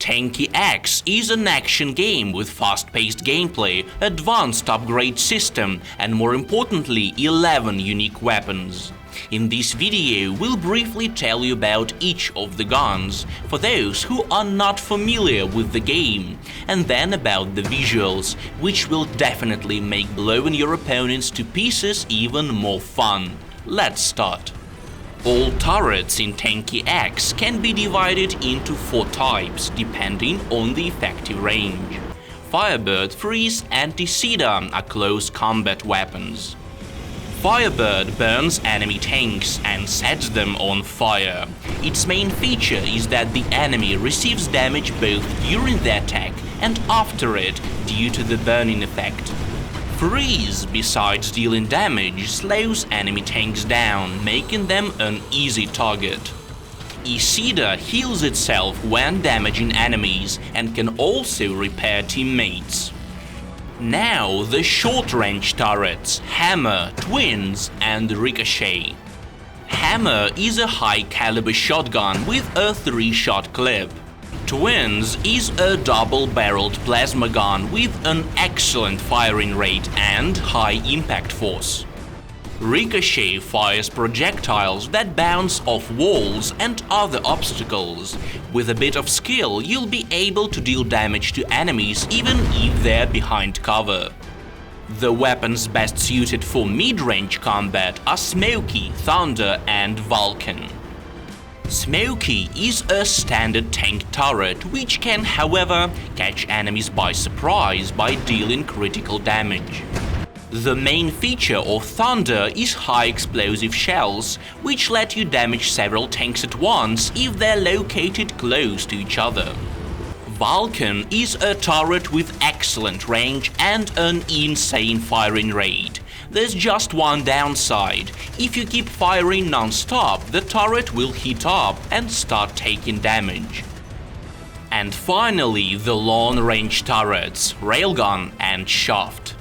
Tanki X is an action game with fast-paced gameplay, advanced upgrade system and more importantly 11 unique weapons. In this video, we'll briefly tell you about each of the guns, for those who are not familiar with the game, and then about the visuals, which will definitely make blowing your opponents to pieces even more fun. Let's start. All turrets in Tanki X can be divided into 4 types, depending on the effective range. FIREBIRD, Freeze and Anti-Seatbelt are close combat weapons. FIREBIRD burns enemy tanks and sets them on fire. Its main feature is that the enemy receives damage both during the attack and after it due to the burning effect. Freeze, besides dealing damage, slows enemy tanks down, making them an easy target. Anti-Seatbelt heals itself when damaging enemies and can also repair teammates. Now the short-range turrets, Hammer, Twins and Ricochet. Hammer is a high-caliber shotgun with a 3-shot clip. Twins is a double-barreled plasma gun with an excellent firing rate and high impact force. Ricochet fires projectiles that bounce off walls and other obstacles. With a bit of skill, you'll be able to deal damage to enemies even if they're behind cover. The weapons best suited for mid-range combat are Smoky, Thunder and Vulcan. Smoky is a standard tank turret which can, however, catch enemies by surprise by dealing critical damage. The main feature of Thunder is high explosive shells, which let you damage several tanks at once if they're located close to each other. Vulcan is a turret with excellent range and an insane firing rate. There's just one downside: if you keep firing non-stop, the turret will heat up and start taking damage. And finally, the long-range turrets, Railgun and Shaft.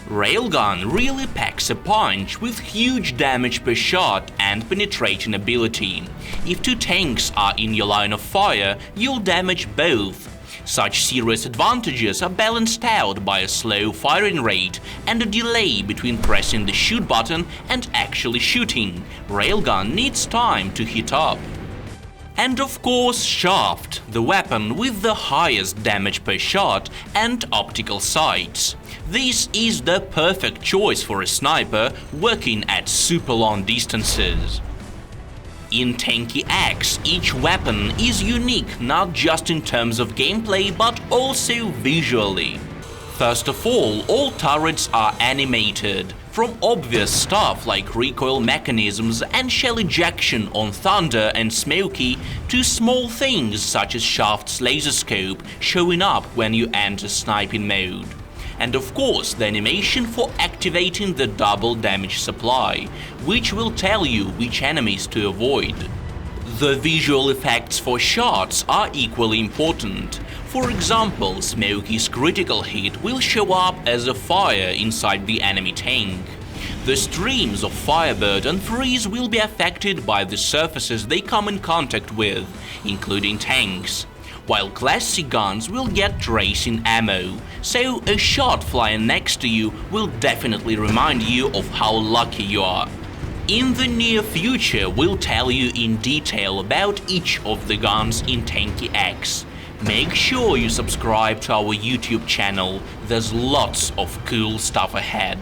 Railgun really packs a punch with huge damage per shot and penetrating ability. If 2 tanks are in your line of fire, you'll damage both. Such serious advantages are balanced out by a slow firing rate and a delay between pressing the shoot button and actually shooting. Railgun needs time to heat up. And of course Shaft, the weapon with the highest damage per shot and optical sights. This is the perfect choice for a sniper working at super long distances. In Tanki X, each weapon is unique not just in terms of gameplay but also visually. First of all turrets are animated, from obvious stuff like recoil mechanisms and shell ejection on Thunder and Smoky to small things such as Shaft's laser scope showing up when you enter sniping mode. And of course the animation for activating the double damage supply, which will tell you which enemies to avoid. The visual effects for shots are equally important. For example, Smoky's critical hit will show up as a fire inside the enemy tank. The streams of FIREBIRD and Freeze will be affected by the surfaces they come in contact with, including tanks, while classic guns will get tracing ammo, so a shot flying next to you will definitely remind you of how lucky you are. In the near future, we'll tell you in detail about each of the guns in Tanki X. Make sure you subscribe to our YouTube channel, there's lots of cool stuff ahead.